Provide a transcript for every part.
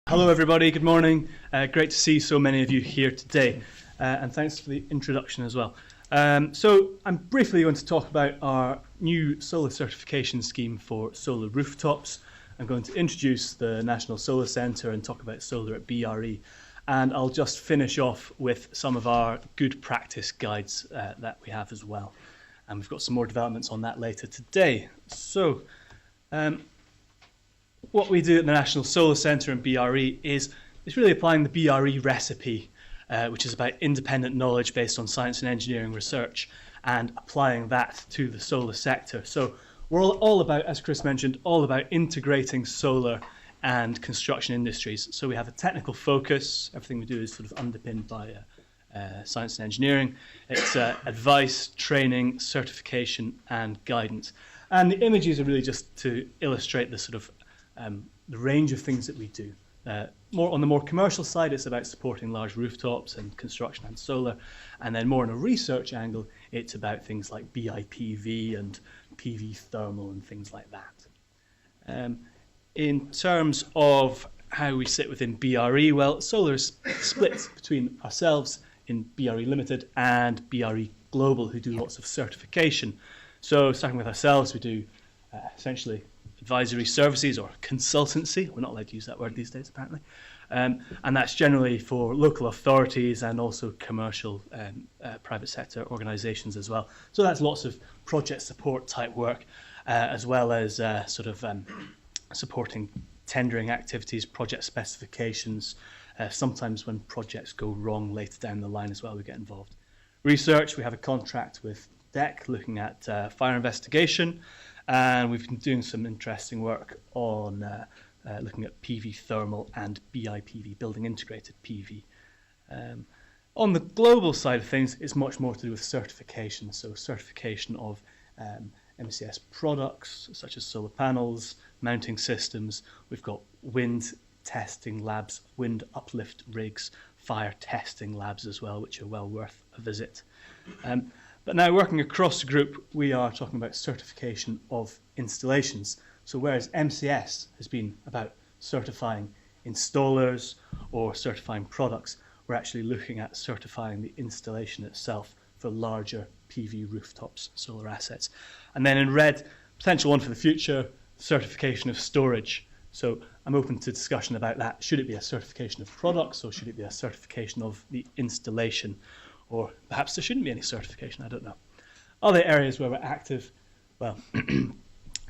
Hello everybody, good morning. Great to see so many of you here today, and thanks for the introduction as well. So I'm briefly going to talk about our new solar certification scheme for solar rooftops. I'm going to introduce the National Solar Centre and talk about solar at BRE, and I'll just finish off with some of our good practice guides that we have as well. And we've got some more developments on that later today. So what we do at the National Solar Centre and BRE is really applying the BRE recipe, which is about independent knowledge based on science and engineering research, and applying that to the solar sector. So we're all about, as Chris mentioned, all about integrating solar and construction industries. So we have a technical focus. Everything we do is sort of underpinned by science and engineering. It's advice, training, certification, and guidance. And the images are really just to illustrate the sort of the range of things that we do. More on the more commercial side, it's about supporting large rooftops and construction and solar. And then more on a research angle, it's about things like BIPV and PV thermal and things like that. In terms of how we sit within BRE, well, solar is split between ourselves in BRE Limited and BRE Global, who do lots of certification. So starting with ourselves, we do essentially advisory services or consultancy. We're not allowed to use that word these days, apparently. And that's generally for local authorities and also commercial private sector organisations as well. So that's lots of project support type work, as well as supporting tendering activities, project specifications. Sometimes when projects go wrong later down the line as well, we get involved. Research, we have a contract with DEC looking at fire investigation. And we've been doing some interesting work on looking at PV thermal and BIPV, building integrated PV. On the global side of things, it's much more to do with certification. So certification of MCS products, such as solar panels, mounting systems. We've got wind testing labs, wind uplift rigs, fire testing labs as well, which are well worth a visit. But now working across the group, we are talking about certification of installations. So whereas MCS has been about certifying installers or certifying products, we're actually looking at certifying the installation itself for larger PV rooftops, solar assets. And then in red, potential one for the future, certification of storage. So I'm open to discussion about that. Should it be a certification of products or should it be a certification of the installation? Or perhaps there shouldn't be any certification, I don't know. Other areas where we're active, well,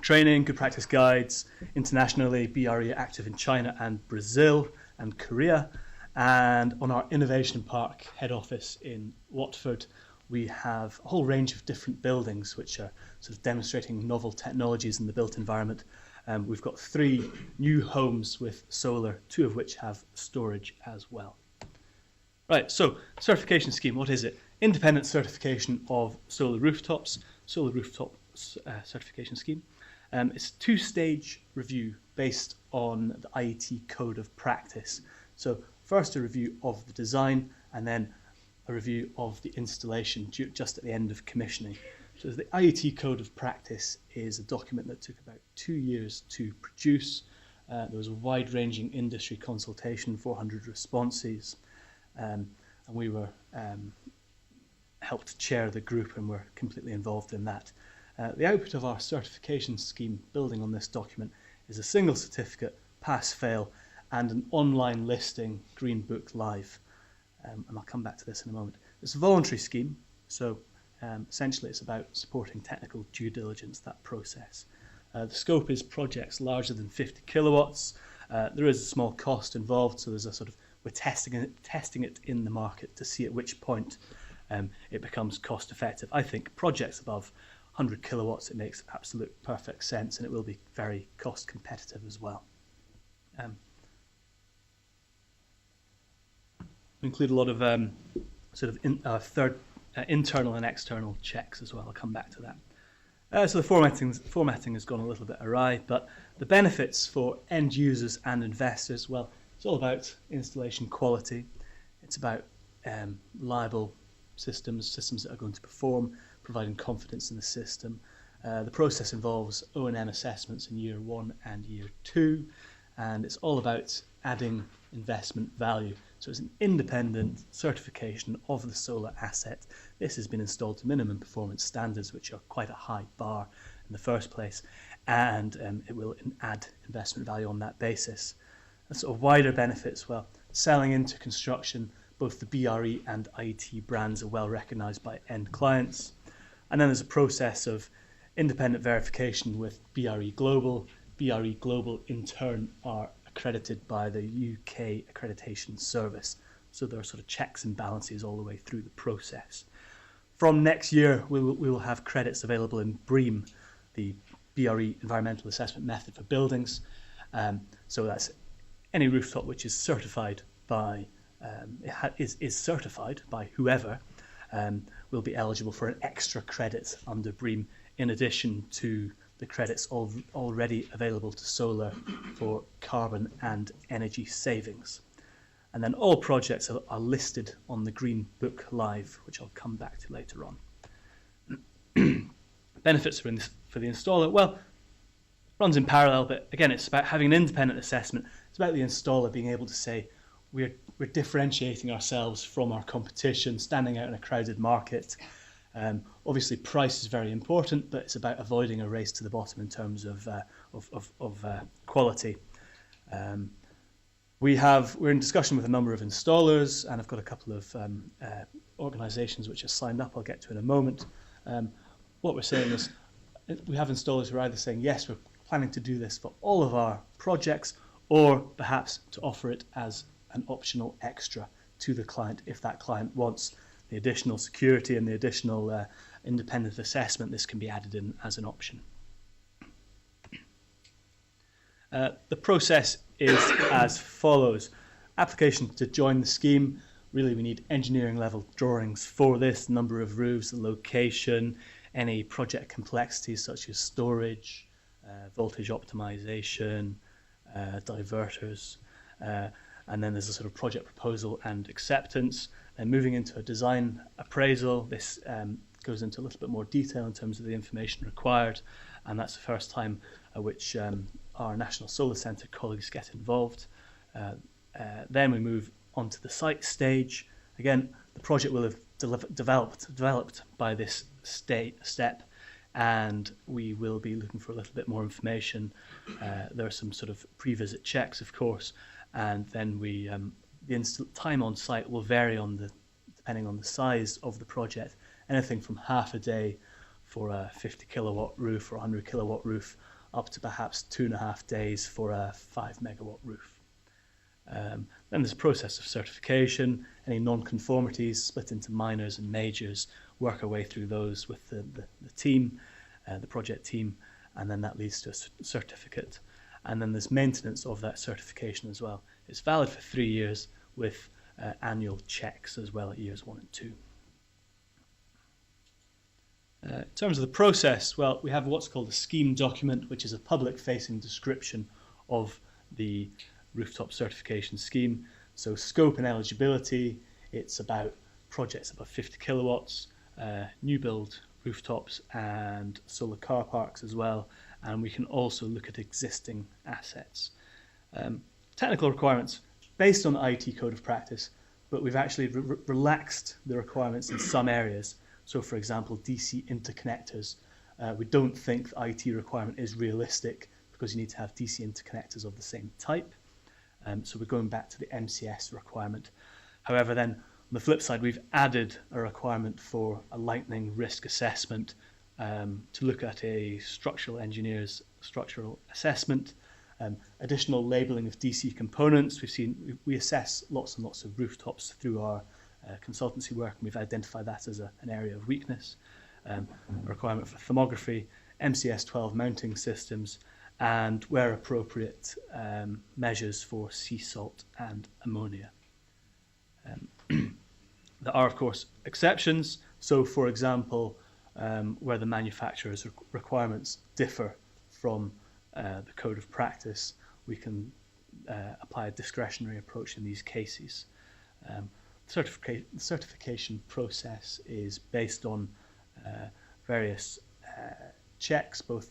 training, good practice guides, internationally, BRE active in China and Brazil and Korea. And on our Innovation Park head office in Watford, we have a whole range of different buildings which are sort of demonstrating novel technologies in the built environment. We've got 3 new homes with solar, 2 of which have storage as well. Right, so certification scheme, what is it? Independent certification of solar rooftops, certification scheme. It's a 2-stage review based on the IET code of practice. So first a review of the design and then a review of the installation just at the end of commissioning. So the IET code of practice is a document that took about 2 years to produce. There was a wide-ranging industry consultation, 400 responses. And we were helped chair the group and we're completely involved in that. The output of our certification scheme building on this document is a single certificate, pass-fail, and an online listing, Green Book Live. And I'll come back to this in a moment. It's a voluntary scheme, so essentially it's about supporting technical due diligence, that process. The scope is projects larger than 50 kilowatts. There is a small cost involved, so there's a sort of we're testing it in the market to see at which point it becomes cost effective. I think projects above 100 kilowatts, it makes absolute perfect sense and it will be very cost competitive as well. We include a lot of internal and external checks as well. I'll come back to that. So the formatting has gone a little bit awry, but the benefits for end users and investors, well, it's all about installation quality. It's about reliable systems that are going to perform, providing confidence in the system. The process involves O&M assessments in year 1 and year 2. and it's all about adding investment value. So it's an independent certification of the solar asset. This has been installed to minimum performance standards, which are quite a high bar in the first place, and it will add investment value on that basis. And sort of wider benefits, well, selling into construction, both the BRE and IT brands are well recognised by end clients. And then there's a process of independent verification with BRE Global. BRE Global in turn are accredited by the UK Accreditation Service. So there are sort of checks and balances all the way through the process. From next year, we will have credits available in BREEAM, the BRE Environmental Assessment Method for buildings. So that's any rooftop which is certified by is certified by whoever will be eligible for an extra credit under BREEAM, in addition to the credits already available to solar for carbon and energy savings. And then all projects are listed on the Green Book Live, which I'll come back to later on. Benefits for the installer, well, it runs in parallel, but again, it's about having an independent assessment. It's about the installer being able to say, we're differentiating ourselves from our competition, standing out in a crowded market. Obviously, price is very important, but it's about avoiding a race to the bottom in terms of quality. We're in discussion with a number of installers, and I've got a couple of organisations which are signed up. I'll get to in a moment. What we're saying is, we have installers who are either saying yes, we're planning to do this for all of our projects, or perhaps to offer it as an optional extra to the client if that client wants the additional security and the additional independent assessment. This can be added in as an option. The process is as follows. Application to join the scheme. Really, we need engineering level drawings for this, number of roofs, the location, any project complexities such as storage, voltage optimization, diverters, and then there's a sort of project proposal and acceptance. And moving into a design appraisal, this goes into a little bit more detail in terms of the information required, and that's the first time at which our National Solar Centre colleagues get involved. Then we move on to the site stage. Again, the project will have developed by this step, and we will be looking for a little bit more information. There are some sort of pre-visit checks, of course, and then the time on site will vary depending on the size of the project. Anything from half a day for a 50 kilowatt roof or 100 kilowatt roof, up to perhaps 2.5 days for a 5 megawatt roof. Then there's a process of certification. Any non-conformities split into minors and majors, work our way through those with the team, the project team, and then that leads to a certificate. And then there's maintenance of that certification as well. It's valid for 3 years with annual checks as well at years 1 and 2. In terms of the process, well, we have what's called a scheme document, which is a public-facing description of the rooftop certification scheme. So scope and eligibility, it's about projects above 50 kilowatts, new build rooftops and solar car parks as well. And we can also look at existing assets. Technical requirements based on the IT code of practice, but we've actually relaxed the requirements in some areas. So, for example, DC interconnectors. We don't think the IT requirement is realistic because you need to have DC interconnectors of the same type. So we're going back to the MCS requirement. However, then on the flip side, we've added a requirement for a lightning risk assessment to look at a structural engineer's structural assessment. Additional labelling of DC components. We assess lots and lots of rooftops through our consultancy work, and we've identified that as an area of weakness. A requirement for thermography, MCS 12 mounting systems, and where appropriate, measures for sea salt and ammonia. There are, of course, exceptions. So, for example, where the manufacturer's requirements differ from the code of practice, we can apply a discretionary approach in these cases. The certification process is based on various checks, both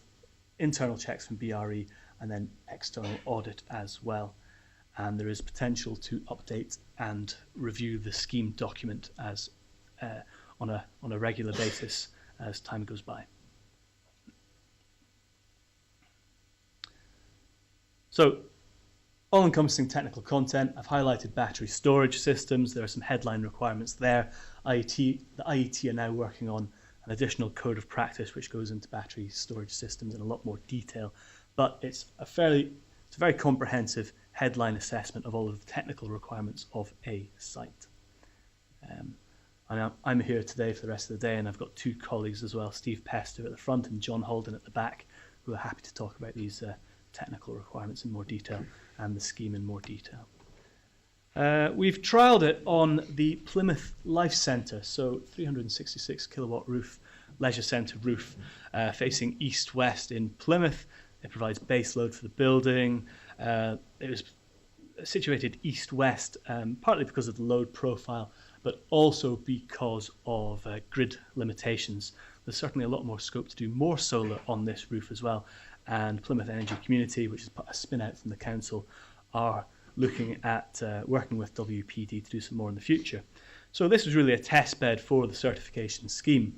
internal checks from BRE and then external audit as well. And there is potential to update and review the scheme document as on a regular basis as time goes by. So, all-encompassing technical content. I've highlighted battery storage systems. There are some headline requirements there. The IET are now working on an additional code of practice which goes into battery storage systems in a lot more detail. But it's a very comprehensive headline assessment of all of the technical requirements of a site. I'm here today for the rest of the day, and I've got two colleagues as well, Steve Pester at the front and John Holden at the back, who are happy to talk about these technical requirements in more detail and the scheme in more detail. We've trialled it on the Plymouth Life Centre, so 366 kilowatt roof, leisure centre roof, facing east-west in Plymouth. It provides base load for the building. It was situated east-west, partly because of the load profile, but also because of grid limitations. There's certainly a lot more scope to do more solar on this roof as well. And Plymouth Energy Community, which is a spin out from the council, are looking at working with WPD to do some more in the future. So this was really a test bed for the certification scheme,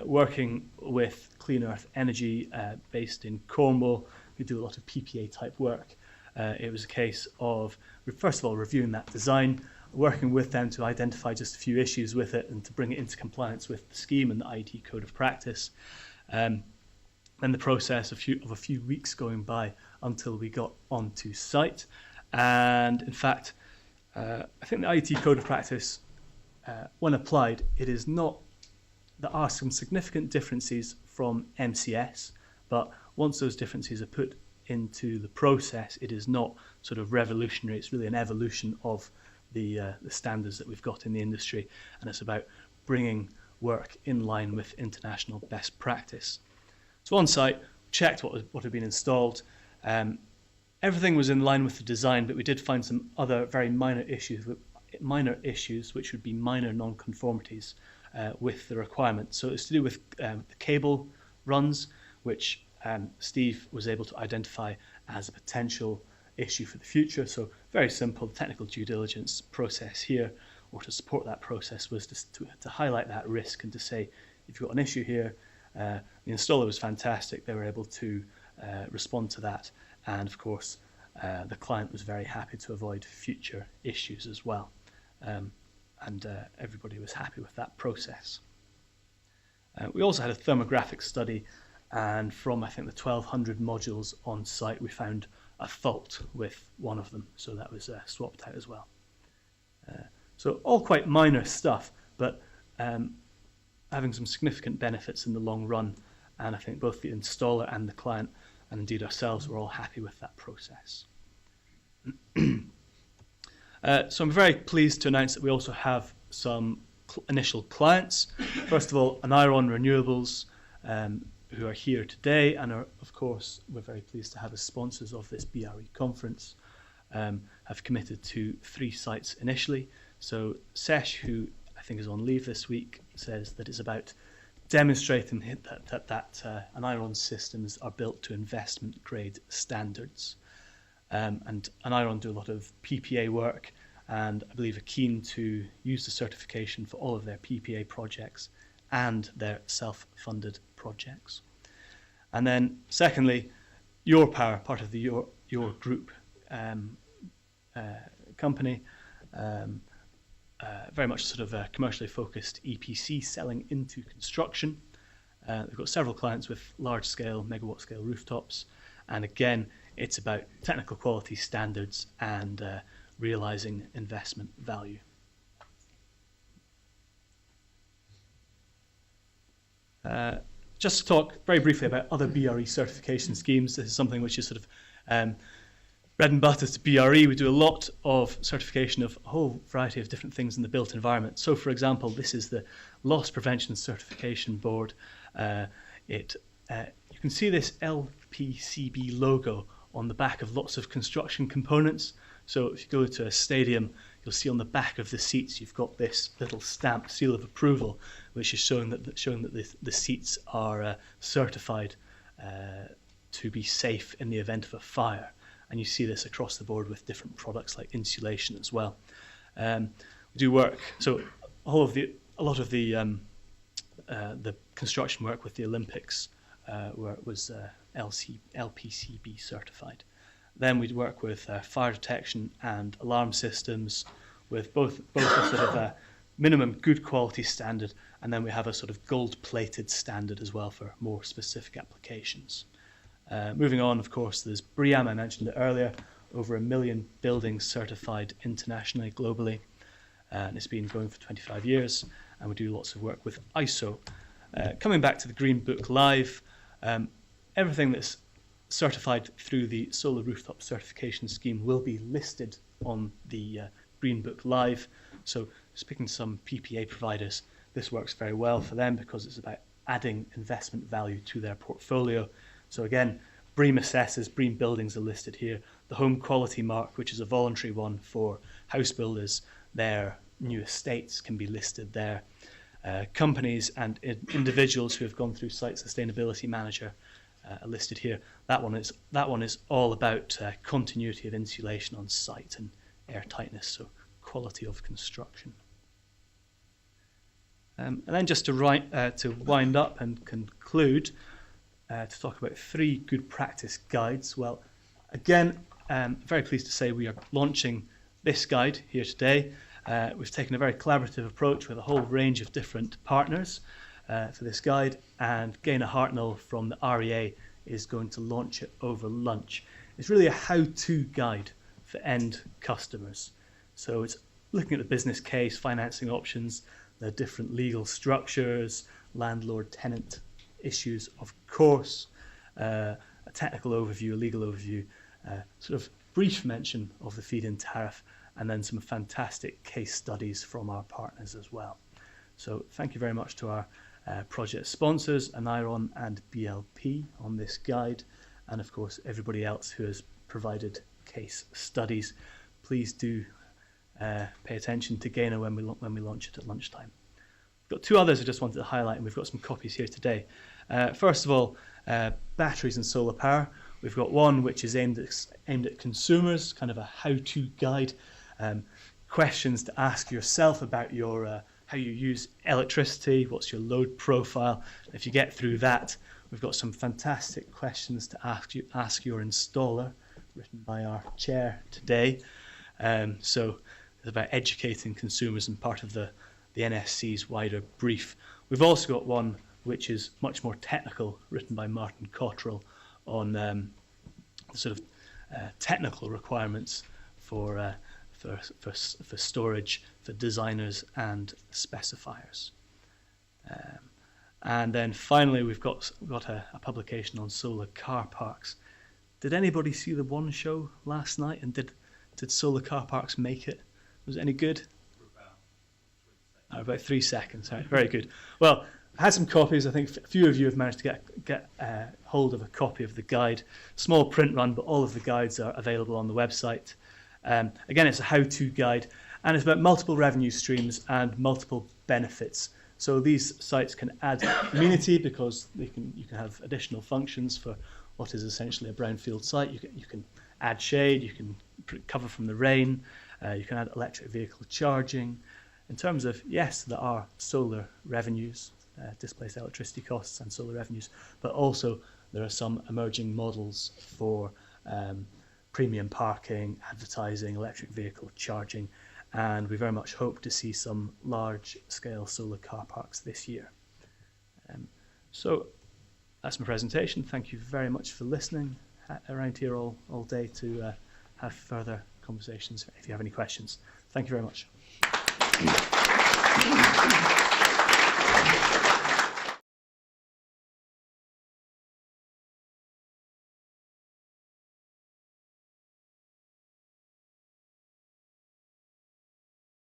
working with Clean Earth Energy based in Cornwall, who do a lot of PPA type work. It was a case of, first of all, reviewing that design, working with them to identify just a few issues with it and to bring it into compliance with the scheme and the IET code of practice. Then the process of a few weeks going by until we got onto site. And in fact, I think the IET code of practice, when applied, there are some significant differences from MCS, but once those differences are put into the process, it is not sort of revolutionary. It's really an evolution of the standards that we've got in the industry, and it's about bringing work in line with international best practice. So on site, checked what had been installed. Everything was in line with the design, but we did find some other very minor issues, which would be minor non-conformities with the requirement. So it's to do with the cable runs, which Steve was able to identify as a potential issue for the future. So very simple, the technical due diligence process here, or to support that process, was to highlight that risk and to say, if you've got an issue here, the installer was fantastic. They were able to respond to that. And of course, the client was very happy to avoid future issues as well. And everybody was happy with that process. We also had a thermographic study, and from, I think, the 1,200 modules on site, we found a fault with one of them. So that was swapped out as well. So all quite minor stuff, but having some significant benefits in the long run. And I think both the installer and the client, and indeed ourselves, were all happy with that process. So I'm very pleased to announce that we also have some initial clients. First of all, Aniron Renewables, who are here today, and are, of course, we're very pleased to have as sponsors of this BRE conference, have committed to 3 sites initially. So Sesh, who I think is on leave this week, says that it's about demonstrating that Aniron systems are built to investment grade standards. And Aniron do a lot of PPA work, and I believe are keen to use the certification for all of their PPA projects and their self-funded projects. And then secondly, Your Power, part of the Your Group company, very much sort of a commercially focused EPC selling into construction. They've got several clients with large-scale, megawatt-scale rooftops, and again, it's about technical quality standards and realising investment value. Just to talk very briefly about other BRE certification schemes. This is something which is sort of bread and butter to BRE. We do a lot of certification of a whole variety of different things in the built environment. So, for example, this is the Loss Prevention Certification Board. You can see this LPCB logo on the back of lots of construction components. So if you go to a stadium, you'll see on the back of the seats you've got this little stamp seal of approval, which is showing that the seats are certified to be safe in the event of a fire. And you see this across the board with different products like insulation as well. We do work, so a lot of the construction work with the Olympics where it was LPCB certified. Then we'd work with fire detection and alarm systems with both a sort of a minimum good quality standard, and then we have a sort of gold-plated standard as well for more specific applications. Moving on, of course, there's BREEAM, I mentioned it earlier, over 1 million buildings certified internationally, globally, and it's been going for 25 years, and we do lots of work with ISO. Coming back to the Green Book Live, everything that's certified through the Solar Rooftop Certification Scheme will be listed on the Green Book Live. So speaking to some PPA providers, this works very well for them because it's about adding investment value to their portfolio. So again, BREEAM assessors, BREEAM buildings are listed here. The Home Quality Mark, which is a voluntary one for house builders, their new estates can be listed there. Companies and individuals who have gone through Site Sustainability Manager are listed here. That one is all about continuity of insulation on site and air tightness, so quality of construction. And then just to wind up and conclude, to talk about 3 good practice guides. Well, again, very pleased to say we are launching this guide here today. We've taken a very collaborative approach with a whole range of different partners for this guide, and Gaynor Hartnell from the REA is going to launch it over lunch. It's really a how-to guide for end customers. So it's looking at the business case, financing options, the different legal structures, landlord-tenant issues, of course, a technical overview, a legal overview, sort of brief mention of the feed-in tariff, and then some fantastic case studies from our partners as well. So thank you very much to our project sponsors, Aniron and BLP, on this guide, and of course everybody else who has provided case studies. Please do pay attention to Gaynor when we launch it at lunchtime. We've got 2 others I just wanted to highlight, and we've got some copies here today. First of all, batteries and solar power. We've got one which is aimed at consumers, kind of a how-to guide, questions to ask yourself about your how you use electricity, what's your load profile. If you get through that, we've got some fantastic questions to ask your installer, written by our chair today. So it's about educating consumers and part of the NSC's wider brief. We've also got one which is much more technical, written by Martin Cottrell, on the sort of technical requirements for storage, for designers and specifiers. And then finally, we've got a publication on solar car parks. Did anybody see the One show last night? And did solar car parks make it? Was it any good? About 3 seconds. Right, very good. Well, I had some copies. I think a few of you have managed to get hold of a copy of the guide. Small print run, but all of the guides are available on the website. Again, it's a how-to guide, and it's about multiple revenue streams and multiple benefits. So these sites can add amenity because you can have additional functions for what is essentially a brownfield site. You can add shade, you can cover from the rain, you can add electric vehicle charging. In terms of, yes, there are solar revenues, displaced electricity costs and solar revenues, but also there are some emerging models for premium parking, advertising, electric vehicle charging, and we very much hope to see some large-scale solar car parks this year. So that's my presentation. Thank you very much for listening. Around here all day to have further conversations if you have any questions. Thank you very much.